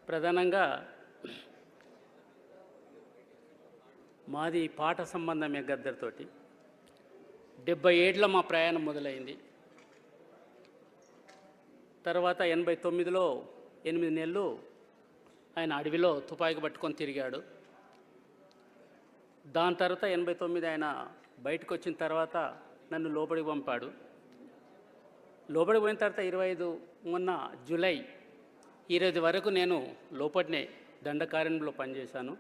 ప్రధానంగా మాది పాట సంబంధమే గద్దరితోటి 70 ఏళ్ళ మా ప్రయాణం మొదలైంది. తర్వాత 89లో 8 నెలలు ఆయన అడవిలో తుపాకీ పట్టుకొని తిరిగాడు. దాని తర్వాత 89 ఆయన బయటకు వచ్చిన తర్వాత నన్ను లోపలికి పంపాడు. లోపలికి పోయిన తర్వాత 25 మొన్న జూలై 20 వరకు నేను లోపలనే దండకారణ్యంలో పనిచేశాను.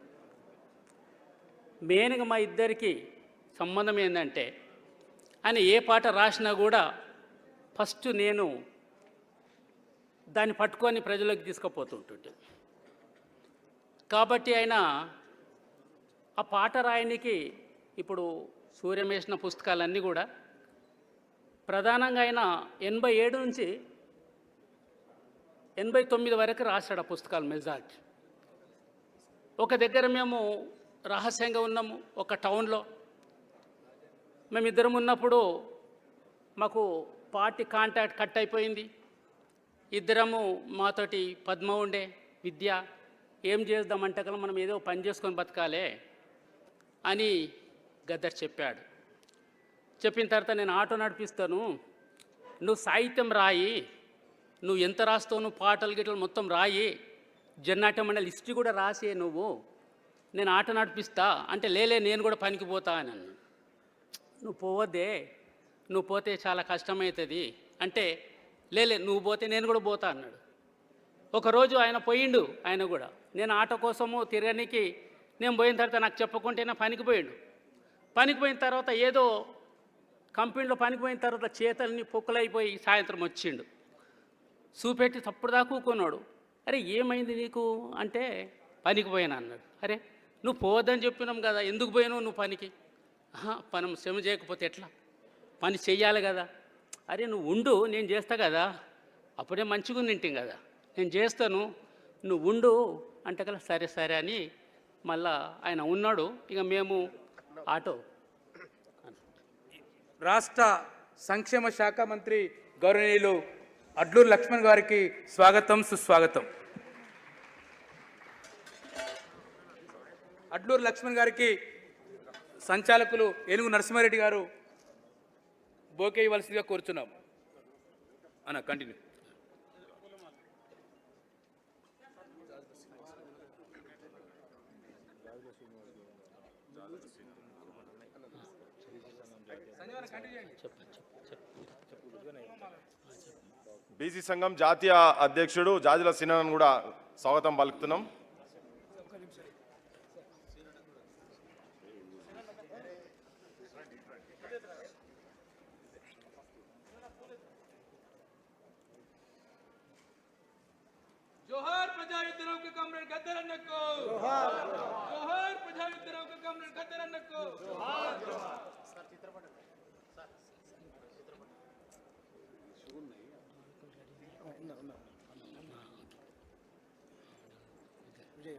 మెయిన్గా మా ఇద్దరికి సంబంధం ఏంటంటే ఆయన ఏ పాట రాసినా కూడా ఫస్ట్ నేను దాన్ని పట్టుకొని ప్రజలకు తీసుకుపోతుంటుంటే, కాబట్టి ఆయన ఆ పాట రాయనికి ఇప్పుడు సూర్యం వేసిన పుస్తకాలన్నీ కూడా ప్రధానంగా ఆయన 87 నుంచి 89 వరకు రాశాడు ఆ పుస్తకాలు మెజార్టీ. ఒక దగ్గర మేము రహస్యంగా ఉన్నాము, ఒక టౌన్లో మేమిద్దరం ఉన్నప్పుడు మాకు పార్టీ కాంటాక్ట్ కట్ అయిపోయింది. ఇద్దరము మాతోటి పద్మ ఉండే విద్య ఏం చేద్దామంటే కదా మనం ఏదో పని చేసుకొని బతకాలే అని గద్దర్ చెప్పాడు. చెప్పిన తర్వాత నేను ఆటో నడిపిస్తాను, నువ్వు సాహిత్యం రాయి, నువ్వు ఎంత రాస్తావు, నువ్వు పాటలు గిటలు మొత్తం రాయి, జన్నాట్య మండలి హిస్టరీ కూడా రాసే, నేను ఆటో నడిపిస్తా అంటే లేలే నేను కూడా పనికి పోతా అని అన్నాడు. నువ్వు పోవద్దే, నువ్వు పోతే చాలా కష్టమవుతుంది అంటే లేలే నువ్వు పోతే నేను కూడా పోతా అన్నాడు. ఒకరోజు ఆయన పోయిండు, ఆయన కూడా నేను ఆటో కోసము తిరగడానికి నేను పోయిన తర్వాత నాకు చెప్పకుంటేనే పనికి పోయిండు. పనికి పోయిన తర్వాత ఏదో కంపెనీలో పనికి పోయిన తర్వాత చేతల్ని పొక్కులైపోయి సాయంత్రం వచ్చిండు. చూపెట్టి తప్పుడు దాకా కూకున్నాడు. అరే ఏమైంది నీకు అంటే పనికి పోయినా అన్నాడు. అరే నువ్వు పోవద్దని చెప్పినాం కదా, ఎందుకు పోయినావు నువ్వు పనికి? మనం శ్రమ చేయకపోతే ఎట్లా, పని చెయ్యాలి కదా. అరే నువ్వు ఉండు, నేను చేస్తా కదా, అప్పుడే మంచిగా తింటాం కదా, నేను చేస్తాను, నువ్వు ఉండు అంటే కదా సరే సరే అని మళ్ళా ఆయన ఉన్నాడు. ఇక మేము ఆటో. రాష్ట్ర సంక్షేమ శాఖ మంత్రి గౌరవనీయులు అడ్లూరు లక్ష్మణ్ గారికి స్వాగతం, సుస్వాగతం. అడ్లూరు లక్ష్మణ్ గారికి సంచాలకులు ఏనుగు నరసింహారెడ్డి గారు బోకే ఇవ్వాల్సిందిగా కోరుచున్నాం. అన్న కంటిన్యూ. బీసీ సంఘం జాతీయ అధ్యక్షుడు జాజుల సినన్ కూడా స్వాగతం పలుకుతున్నాం. जोहार प्रजायुद्धराव के कमरेड गद्दर अन्नको, जोहार जोहार प्रजायुद्धराव के कमरेड गद्दर अन्नको, जोहार जोहार. सर चित्रपट सर शुरू नहीं विजय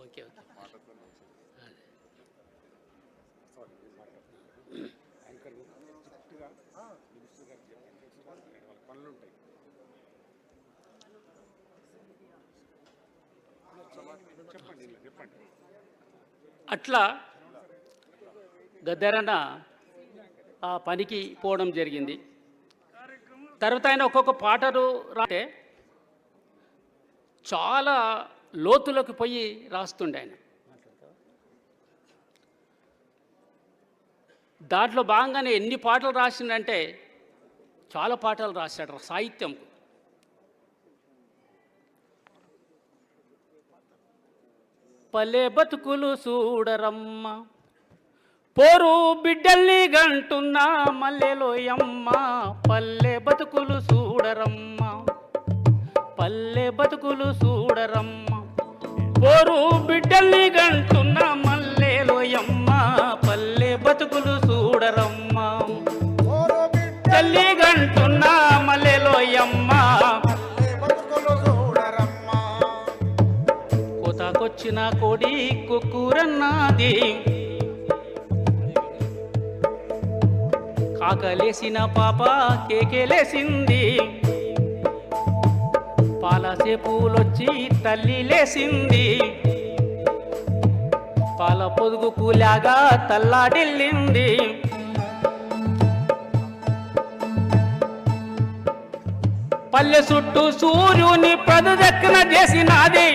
ఓకే ఓకే అట్లా గద్దరన్న ఆ పనికి పోవడం జరిగింది. తర్వాత ఆయన ఒక్కొక్క పాటలు రాస్తే చాలా లోతులోకి పోయి రాస్తుండే ఆయన. దాంట్లో భాగంగానే ఎన్ని పాటలు రాసిండంటే చాలా పాటలు రాశాడు సాహిత్యం. పల్లె బతుకులు చూడరమ్మ, పోరు బిడ్డల్ని గంటున్నా మల్లెలోయమ్మ, పల్లె బతుకులు చూడరమ్మ, పల్లె బతుకులు చూడరమ్మ, పోరు బిడ్డల్ని గంటున్నా మల్లెలోయమ్మ, పల్లె బతుకులు చూడరమ్మ, తల్లి గంటున్నా మల్లెలోయమ్మ, కోతాకొచ్చిన కోడి కుక్కూరన్నది, ఆకలేసిన పాప కేకేలేసింది, పాలసే పూలొచ్చి తల్లి లేసింది, పాల పొదుగు కూలాగా తల్లాడిల్లింది. పల్లె చుట్టూ సూర్యుని ప్రదక్షిణ చేసినాది,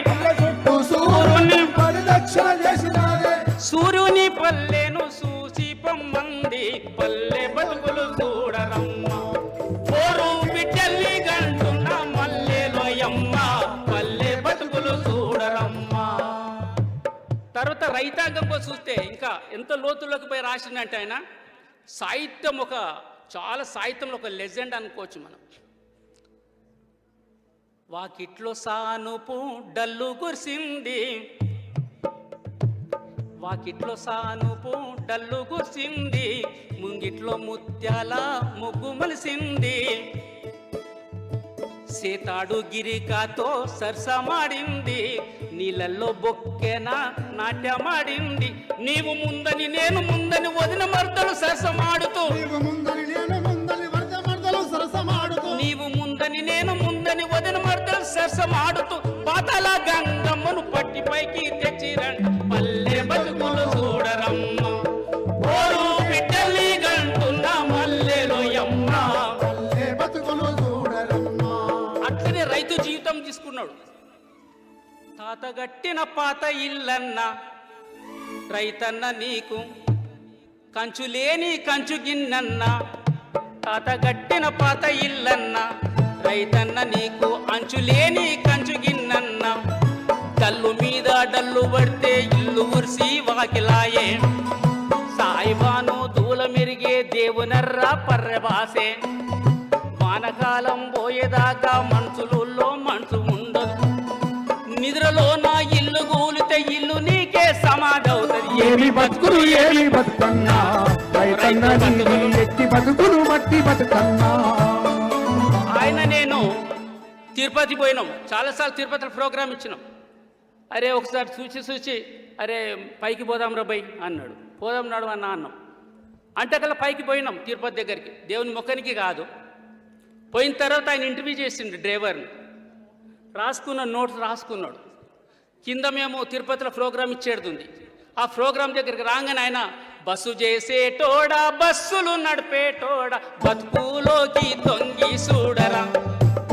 సూర్యుని పల్లెను చూసి పొమ్మంది, పల్లె బతుకులు చూడరమ్మ, పోరు బిడ్డల్ని గంటున్న మల్లెలోయమ్మ, పల్లె బతుకులు చూడరమ్మ. తర్వాత రైతాంగంలో చూస్తే ఇంకా ఎంత లోతుల్లోకి పోయి రాసిందంటే ఆయన సాహిత్యం చాలా సాహిత్యంలో ఒక లెజెండ్ అనుకోవచ్చు మనం. వాకిట్లో సానుపు డల్లు కురిసింది, వాకిట్లో సానుపు డల్లు కురిసింది, ముంగిట్లో ముత్యాల ముగ్గు మలిసింది, సేతాడు గిరికాతో సరసమాడింది, నీళ్ళల్లో బొక్కెన నాట్యమాడింది, నీవు ముందని నేను ముందని వదిన మర్దలు సరసమాడుతూ, నీవు ముందని నేను ముందని వదిన మర్దలు సరసమాడుతూ, పాతాల గంగమ్మను పట్టి పైకి తెచ్చిరండి, పల్లె బతుకులు చూడరమ్మ, ఓరు బిడ్డల్ని గంటున్న మల్లెలోయమ్మ, పల్లె బతుకులు చూడరమ్మ. అట్లనే రైతు జీవితం తీసుకున్నాడు. తాతగట్టిన పాత ఇల్లన్న రైతన్న నీకు కంచులేని కంచు గిన్నన్న, తాతగట్టిన పాత ఇల్లన్న రైతన్న నీకు అంచులేని కంచు గిన్నన్న, డల్లు మీద డల్లు పడితే ఇల్లు ఉరిసి వాకిలాయే, సాయిబాను దూల మెరిగే దేవునర్రా పర్రెబాసే, వానకాలం పోయేదాకా మనుషులలో మనసు ఉండదు, నిద్రలో నా ఇల్లు కూలితే ఇల్లు నీకే సమాధవుతుంది, ఏమి బతుకులు ఏమి బతుకన్నా, ఎట్టి బతుకులు మట్టి బతుకన్నా. ఆయన నేను తిరుపతి పోయినాం, చాలాసార్లు తిరుపతిలో ప్రోగ్రామ్ ఇచ్చినాం. అరే ఒకసారి చూసి అరే పైకి పోదాం రా బై అన్నాడు, పోదాం నాడు అన్నాం. అంటే కల్లా పైకి పోయినాం తిరుపతి దగ్గరికి, దేవుని మొక్కనికి కాదు. పోయిన తర్వాత ఆయన ఇంటర్వ్యూ చేసిండు డ్రైవర్ని, రాసుకున్న నోట్స్ రాసుకున్నాడు. కింద మేము తిరుపతిలో ప్రోగ్రామ్ ఇచ్చేడుతుంది. ఆ ప్రోగ్రాం దగ్గరికి రాగానే ఆయన బస్సు చేసేటోడా బస్సులు నడిపేటోడా బతుకులోకి తొంగి చూడరా,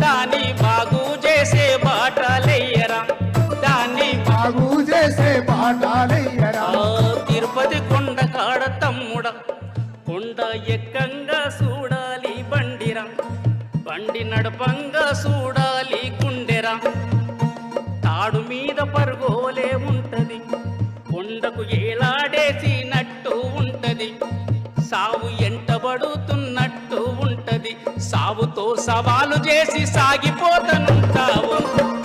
దాన్ని బాగు చేసే బాటలయ్యరా, దాన్ని బాగు చేసే బాటలయ్యరా. తిరుపతి కొండ కాడ తమ్ముడ, కొండ ఎక్కంగా చూడాలి బండిరా, బండి నడపంగా చూడాలి గుండెరా, తాడు మీద పరుగోలే ఉంటది, కొండకు ఏలాడేసినట్టు ఉంటది, సావు ఎంటబడుతున్నట్టు ఉంటది, సావుతో సవాలు చేసి సాగిపోతనుంటావు,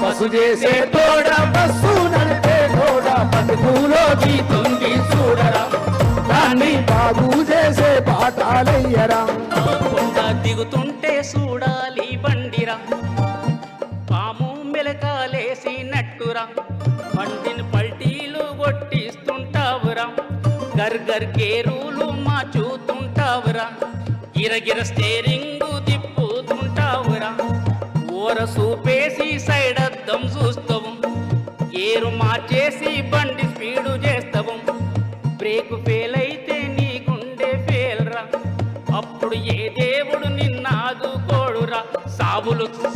బస్సు చేసే తోడ బస్సు నడిపే తోడ బతుకులోకి తొంగి చూడరా, దాన్ని బాగు చేసే బాటలయ్యరా. కొండ దిగుతుంటే చూడాలి బండిరా, పాము మెలకాలేసినట్టురా, బండిని పల్టీలు కొట్టిస్తుంటావురా, గర్గర్ గేరులు మార్చుతుంటావురా, గిరగిర స్టేరింగు తిప్పుతుంటావురా, ఓర సూపేసి సైడ్ అద్దం చూస్తావు, గేరు మార్చేసి బండి స్పీడు చేస్తావు, బ్రేక్ ఫెయిల్ అయితే నీ గుండె ఫెయిల్రా, అప్పుడు ఏ దేవుడు నిన్నాదుకోడురా,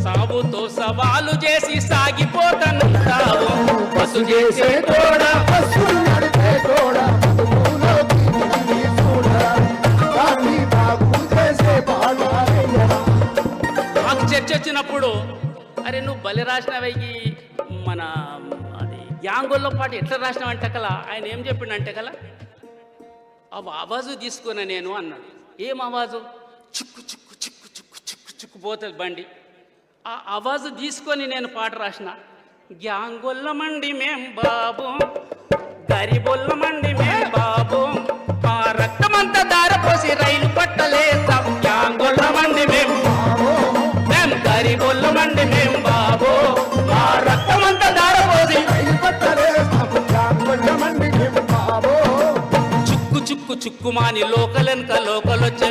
సావుతో సవాలు చేసి సాగిపోతానుంటావు, బస్సు చేసే తోడ బస్సు నడిపే తోడ బతుకులోకి తొంగి చూడరా, దాన్ని బాగు చేసే బాటలయ్యరా. మాకు చర్చ వచ్చినప్పుడు అరే నువ్వు బలి రాసినవయ్యి మన అది యాంగోల్లో పాటు ఎట్లా రాసినావంటే కల ఆయన ఏం చెప్పిండంటే కల ఆవాజు తీసుకున్నా నేను అన్నాడు. ఏం ఆవాజు? చిక్కు చిక్కు చిక్కు చిక్కు చిక్కు చిక్కు పోతుంది బండి. ఆ ఆవాజు తీసుకొని నేను పాట రాసిన. గ్యాంగొల్లమండి మేం బాబు, గరిబొల్లమండి మేం బాబు, మా రక్తమంతా దారపోసి రైలు పట్టలేస్తాం. గ్యాంగొల్లమండి మేం బాబు, మేం గరిబొల్లమండి మేం బాబు, మా రక్తమంతా దారపోసి రైలు పట్టలేస్తాం. గ్యాంగొల్లమండి మేం బాబు. చుక్కు చుక్కు చుక్కుమాని లోకలెనక లోకలొచ్చే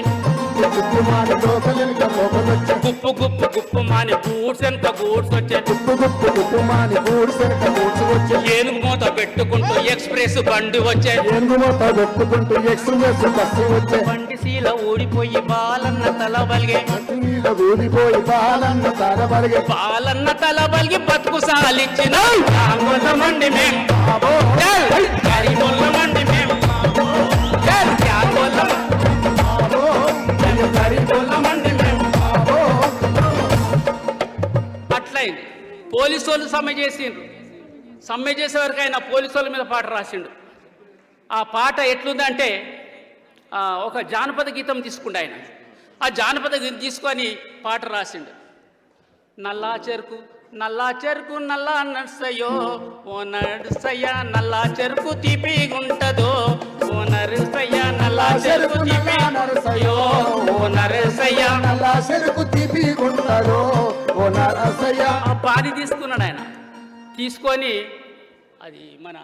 గుప్పు గుప్పు మాని లోకలెనక లోకలొచ్చే గుప్పు గుప్పు గుప్పు మాని గూడ్స్ వెనక గూడ్స్ వచ్చే గుప్పు గుప్పు గుప్పు మాని గూడ్స్ వెనక గూడ్స్ వచ్చే ఏనుగు మూత పెట్టుకుంటూ ఎక్స్ప్రెస్ బండి వచ్చే ఏనుగు మూత పెట్టుకుంటూ ఎక్స్ప్రెస్ బస్సు వచ్చే బండి శీల ఊడిపోయి బాలన్న తల బలిగే మట్టి మీద ఊడిపోయి బాలన్న తారబలిగే బాలన్న తల బలిగి బతుకు సాలిచ్చిన మండి మేం మండి మేం మండి మేం అట్లయింది. పోలీసు వాళ్ళు సమ్మె చేసిండ్రు. సమ్మె చేసే వరకు ఆయన పోలీసు వాళ్ళ మీద పాట రాసిండు. ఆ పాట ఎట్లుందంటే ఒక జానపద గీతం తీసుకుండు ఆయన. ఆ జానపద గీతం తీసుకొని పాట రాసిండు. నల్లా చెరుకు నల్లా నర్సయ్యో ఓ నర్సయ్య నల్లా చెరుకు తీపిగుంటదో ఓ నర్సయ్య నల్లా చెరుకు తీపిగుంటదో ఓ నర్సయ్య నల్లా చెరుకు తీపిగుంటదో ఓ నర్సయ్య. ఆ పాని తీసుకున్నాడు ఆయన. తీసుకొని అది మన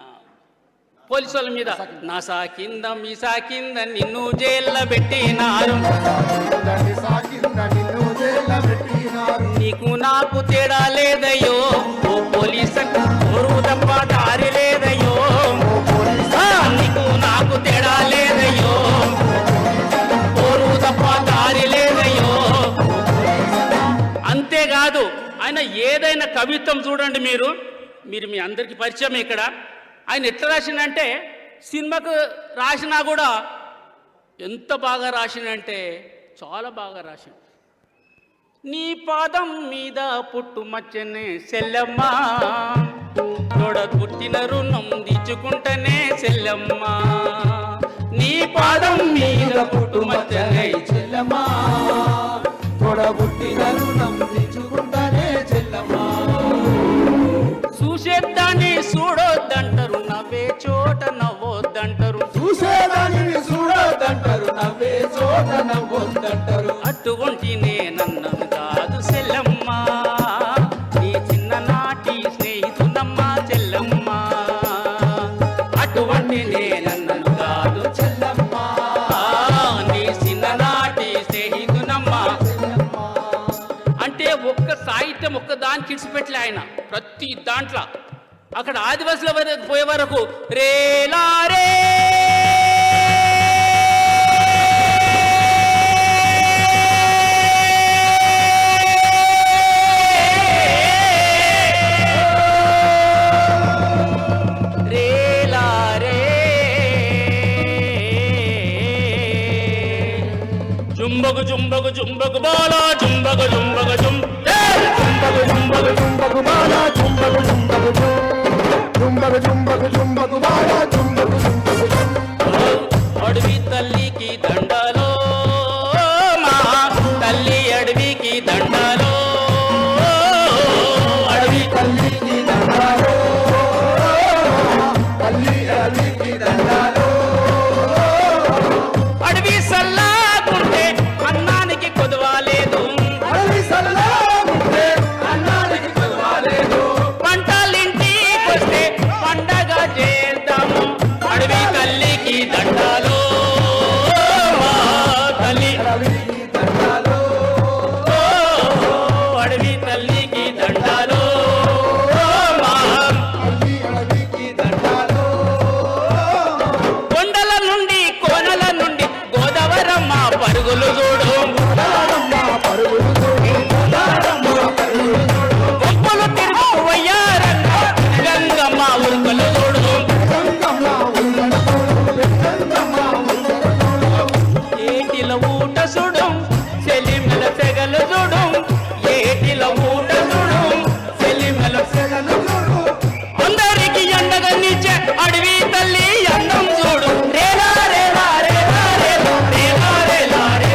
పోలీసు వాళ్ళ మీద నాసా కింద మీసా కింద నిన్ను జైల్లో పెట్టినారు నీకు నాకు తేడా లేదయ్యో ఓ పోలీస్ తప్ప దారి లేదయ్యో నీకు నాకు తేడా లేదయ్యో తప్ప దారి లేదయ్యో. అంతేకాదు ఆయన ఏదైనా కవిత్వం చూడండి మీరు మీ అందరికీ పరిచయం ఇక్కడ. ఆయన ఎట్లా రాసిండంటే సినిమాకు రాసినా కూడా ఎంత బాగా రాసిండంటే చాలా బాగా రాసిండు. నీ పాదం మీద పుట్టుమచ్చనే సెల్లమ్మ తోడ పుట్టిన రుణం తీర్చుకుంటేనే సెల్లమ్మ నీ పాదం మీద పుట్టుమచ్చనే చెల్లమ్మ తోడ పుట్టిన రుణం తీర్చుకుంటేనే చెల్లమ్మ. చూసేదాన్ని చూడొద్దంటారు నవ్వే చోట నవ్వొద్దంటారు చూసేదాన్ని చూడొద్దంటారు నవ్వే చోట నవ్వొద్దంటారు. అటువంటి నేనన్నను కాదు సెల్లమ్మ నీ చిన్ననాటి స్నేహితునమ్మ చెల్లమ్మ అటువంటి నేనన్నను కాదు చెల్లమ్మ నీ చిన్ననాటి స్నేహితునమ్మ. అంటే ఒక్క సాహిత్యం ఒక్క దాన్ని కిడిచిపెట్టలే ఆయన. ప్రతి దాంట్లో అక్కడ ఆదివాసుల వరకు పోయే వరకు రేలారే జుంబగు జుంబగు జుంబగు బాలా జుంబగు జుంబగు జుంబగు జుంబగు జుంబగు బాల జుంబగు జుంబగు జుంబగు జుంబగు జుంబగు బాల జుంబగు జుంబగు. అడవి తల్లికి దండాలో మా తల్లి అడవికి దండాలో అడవి తల్లికి దండాలో తల్లి అడవికి దండాలో. అడవి సల్లాకుంటే అన్నానికి కొదవాలేదు అడవి సల్లాకుంటే అన్నానికి కొదవాలేదు. పంటలింటికి వస్తే పండగ చేద్దాము అడవి తల్లికి దండాలో మా తల్లి అడవికి దండాలో అడవి తల్లికి దండాలో మా తల్లి అడవికి దండాలో. కొండల నుండి కోనల నుండి గోదావరమ్మ పరుగులు చూడు దారమ్మ పరుగులు చూడు దారమ్మ పరుగులు చూడు. గొప్పలు తిరుగు వయ్యారన్న గంగమ్మ ఉరుకలు చూడు గంగమ్మ ఉల్గడ చూడు గంగమ్మ ఉల్గడ చూడు. ఏటిల ఊట చూడు సెలిమెల సెగలు చూడు ఏటిల ఊట చూడు సెలిమెల సెగలు చూడు. అందరికి ఎండగా నిచ్చే అడవి తల్లి అందం చూడు రేలా రేలా రేలా రేలా రేలా రేలా రే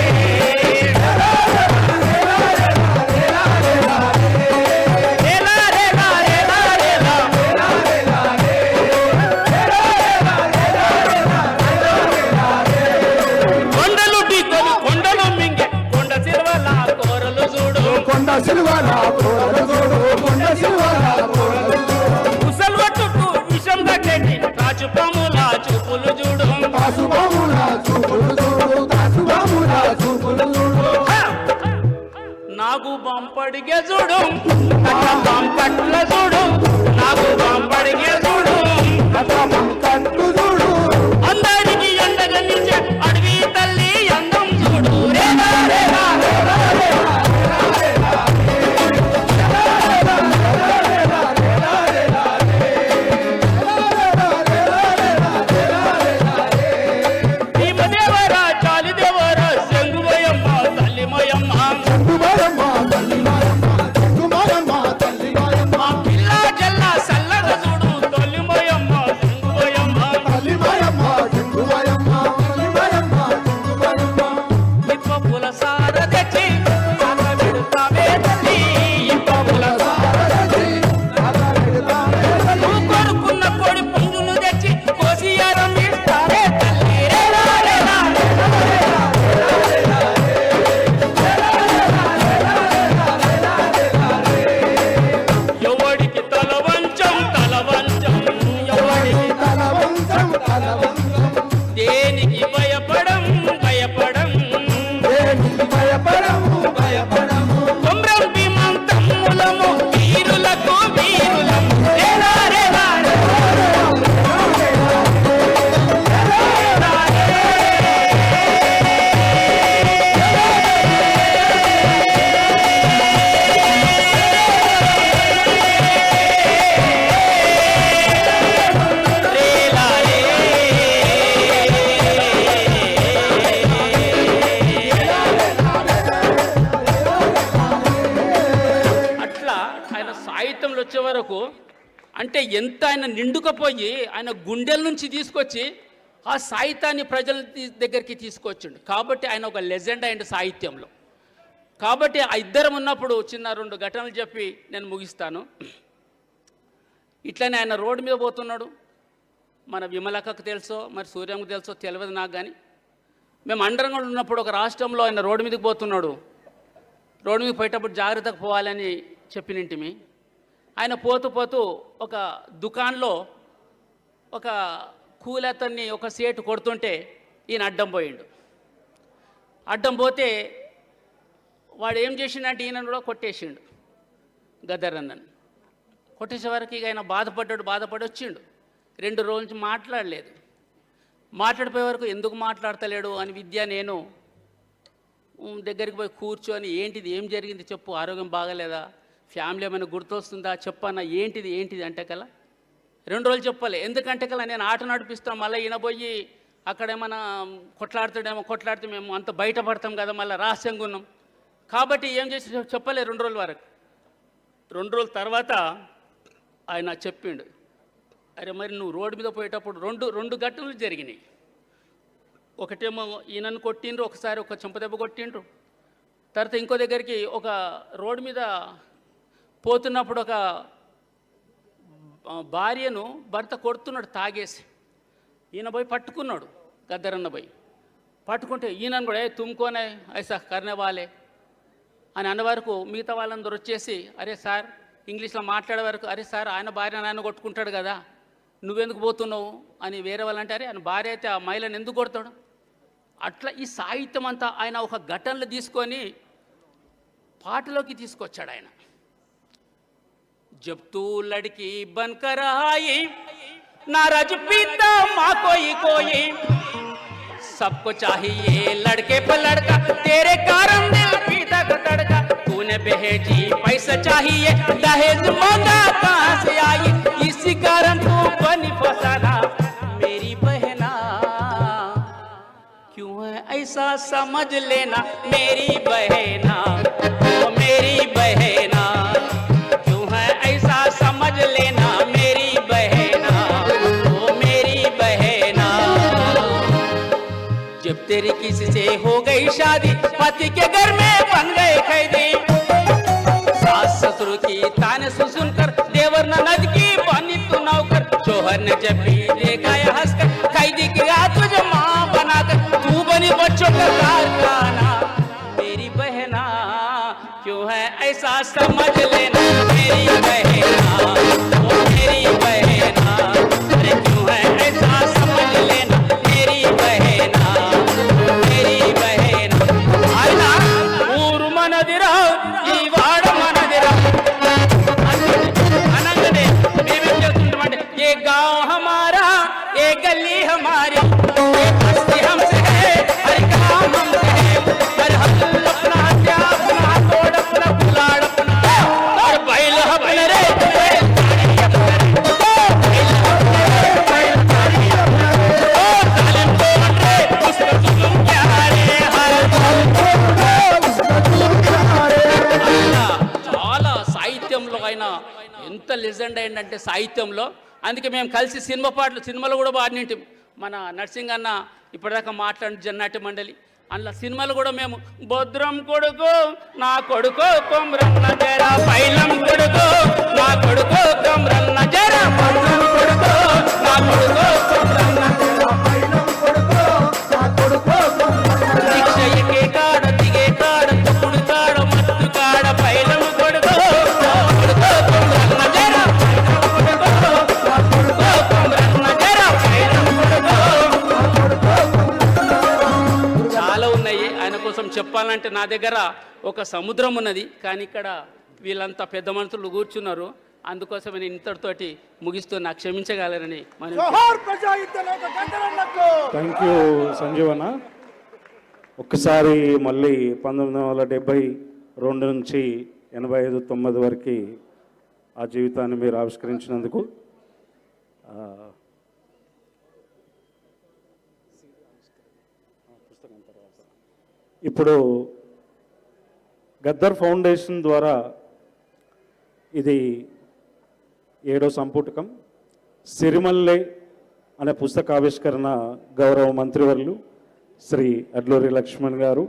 రేలా రేలా రేలా రేలా కొండలు ఢీకొని కొండలు మింగే కొండ సిల్వల కూరలు చూడు కొండ సిల్వల కూరలు చూడు కొండ సిల్వల కూరలు చూడు. ముసల్వట్టుకు విషం దక్కేటి రాజుపాముల చూపులు చూడు తాసుబాముల చూపులు చూడు తాసుబాముల చూపులు నాకు బంపడిగే చూడు బంపట్ల చూడు నాకు బంపడిగే చూడు కట్టు చూడు అందరికి ఎండగా నిలిచే అడవి తల్లి అందం చూడు రేలా రేలా భీమదేవరా చాలిదేవరా శంగుమయమ్మ తల్లిమయమ్మ పిల్ల జల్ల సల్లగా చూడు తల్లిమయమ్మ శంగుమయమ్మ ఇప్ప పుల సార తెచ్చి పెడతావే తల్లి ఇప్ప పుల నువ్వు కొనుక్కున్న కోడి పుంజులు తెచ్చి కోసియారం ఇస్తారే తల్లి రేలా రేలా ఎవడికి తల వంచం ఎవడికి దేనికి భయపడం కొమ్రం భీమం తమ్ములము వీరులకు వీరులము రేలా రేలా రేలా అట్లా ఆయన సాహిత్యంలో వచ్చే వరకు అంటే ఎంత ఆయన నిండుకపోయి ఆయన గుండెల నుంచి తీసుకొచ్చి ఆ సాహిత్యాన్ని ప్రజల దగ్గరికి తీసుకొచ్చిండు కాబట్టి ఆయన ఒక లెజెండ్ అయింది సాహిత్యంలో. కాబట్టి ఆ ఇద్దరం ఉన్నప్పుడు చిన్న 2 ఘటనలు చెప్పి నేను ముగిస్తాను. ఇట్లనే ఆయన రోడ్డు మీద పోతున్నాడు. మన విమలక్కకు తెలుసో మరి సూర్యంకు తెలుసో తెలియదు నాకు, కానీ మేము అండరంగా ఉన్నప్పుడు ఒక రాష్ట్రంలో ఆయన రోడ్డు మీదకి పోతున్నాడు. రోడ్డు మీద పోయేటప్పుడు జాగ్రత్తగా పోవాలని చెప్పినింటిమి. ఆయన పోతూ పోతూ ఒక దుకాణంలో ఒక కూలతన్ని ఒక సేటు కొడుతుంటే ఈయన అడ్డం పోయిండు. అడ్డం పోతే వాడు ఏం చేసిండంటే ఈయనను కూడా కొట్టేసిండు. గద్దరన్నను కొట్టేసే వరకు ఇక ఆయన బాధపడి వచ్చిండు. 2 రోజుల నుంచి మాట్లాడలేదు. మాట్లాడిపోయే వరకు ఎందుకు మాట్లాడతలేడు అని విద్య నేను దగ్గరికి పోయి కూర్చొని ఏంటిది ఏం జరిగింది చెప్పు, ఆరోగ్యం బాగలేదా, ఫ్యామిలీ ఏమైనా గుర్తొస్తుందా చెప్పన్నా, ఏంటిది అంటే కల్లా 2 రోజులు చెప్పాలి. ఎందుకంటే కల్లా నేను ఆట నడిపిస్తాను, మళ్ళీ ఈయన పోయి అక్కడ ఏమైనా కొట్లాడితే మేము అంత బయటపడతాం కదా, మళ్ళీ రహస్యంగా ఉన్నాం. కాబట్టి ఏం చేసి చెప్పలే 2 రోజుల వరకు. 2 రోజుల తర్వాత ఆయన చెప్పిండు, అరే మరి నువ్వు రోడ్డు మీద పోయేటప్పుడు రెండు ఘటనలు జరిగినాయి. ఒకటేమో ఈయనను కొట్టిండ్రు, ఒకసారి ఒక చెంపదెబ్బ కొట్టిండ్రు. తర్వాత ఇంకో దగ్గరికి ఒక రోడ్డు మీద పోతున్నప్పుడు ఒక భార్యను భర్త కొడుతున్నాడు తాగేసి. ఈయన పోయి పట్టుకున్నాడు, గద్దరన్న పోయి పట్టుకుంటే ఈయనను కూడా తుమ్కోనే ఐసా కర్నే వాలే అని అన్న వరకు మిగతా వాళ్ళందరూ వచ్చేసి, అరే సార్ ఇంగ్లీష్లో మాట్లాడే వరకు, అరే సార్ ఆయన భార్య నాయన కొట్టుకుంటాడు కదా నువ్వెందుకు పోతున్నావు అని వేరే వాళ్ళు అంటే, అరే ఆయన భార్య అయితే ఆ మహిళను ఎందుకు కొడతాడు. అట్లా ఈ సాహిత్యం అంతా ఆయన ఒక ఘటనలు తీసుకొని పాటలోకి తీసుకొచ్చాడు ఆయన. जब तू लड़की बनकर आई नाराज पीता माँ कोई सबको चाहिए लड़के पर लड़का तेरे कारण दिल पीता का तड़का तूने भेजी पैसा चाहिए दहेज मांगा कहाँ से आई इसी कारण तू बनी फसाना मेरी बहना क्यों है ऐसा समझ लेना मेरी बहना ओ मेरी बहना समझ लेना मेरी बहना ओ मेरी बहना जब तेरी किसी से हो गई शादी पति के घर में बन गए कैदी सास ससुर की ताने सुनकर देवर ननद की बनी तू नौकर शोहर ने जब भी देखा है हंसकर कैदी की रात तुझे माँ बनाकर तू बनी बच्चों का कारखाना मेरी बहना क्यों है ऐसा समझ लेना मेरी बहना ओ मेरी बहना अरे क्यों है ऐसा समझ लेना मेरी बहना मेरी बहना आयना ऊर मनदिरा ఎంత లెజెండ్ అయిందంటే సాహిత్యంలో. అందుకే మేము కలిసి సినిమాలు కూడా పాడినింటి. మన నర్సింగ్ అన్న ఇప్పటిదాకా మాట్లాడిన జన్నాటి మండలి అందులో సినిమాలు కూడా మేము భద్రం కొడుకు నా కొడుకు కొమ్రన్న జర పైలం కొడుకు నా కొడుకు కొమ్రన్న జర భద్రం కొడుకు నా కొడుకు కొమ్రన్న జర పైలం కొడుకు నా కొడుకు దీక్ష ఎక్కే కాడ దిగే కాడ తప్పుడు కాడ మత్తు కాడ పైలం కొడుకు నా కొడుకు కొమ్రన్న జర పైలం కొడుకు నా కొడుకు కొమ్రన్న జర పైలం కొడుకు చాలా ఉన్నాయి. ఆయన కోసం చెప్పాలంటే నా దగ్గర ఒక సముద్రం ఉన్నది, కానీ ఇక్కడ వీళ్ళంతా పెద్ద మనుషులు కూర్చున్నారు. అందుకోసం నేను ఇంతటితోటి ముగిస్తూ నాకు క్షమించగలరని మనం. Thank you Sanjeevana. ఒక్కసారి మళ్ళీ 1972 నుంచి 85-90 వరకు ఆ జీవితాన్ని మీరు ఆవిష్కరించినందుకు ఇప్పుడు గద్దర్ ఫౌండేషన్ ద్వారా ఇది 7వ సంపుటకం సిరిమల్లె అనే పుస్తకావిష్కరణ గౌరవ మంత్రివర్యులు శ్రీ అడ్లూరి లక్ష్మణ్ గారు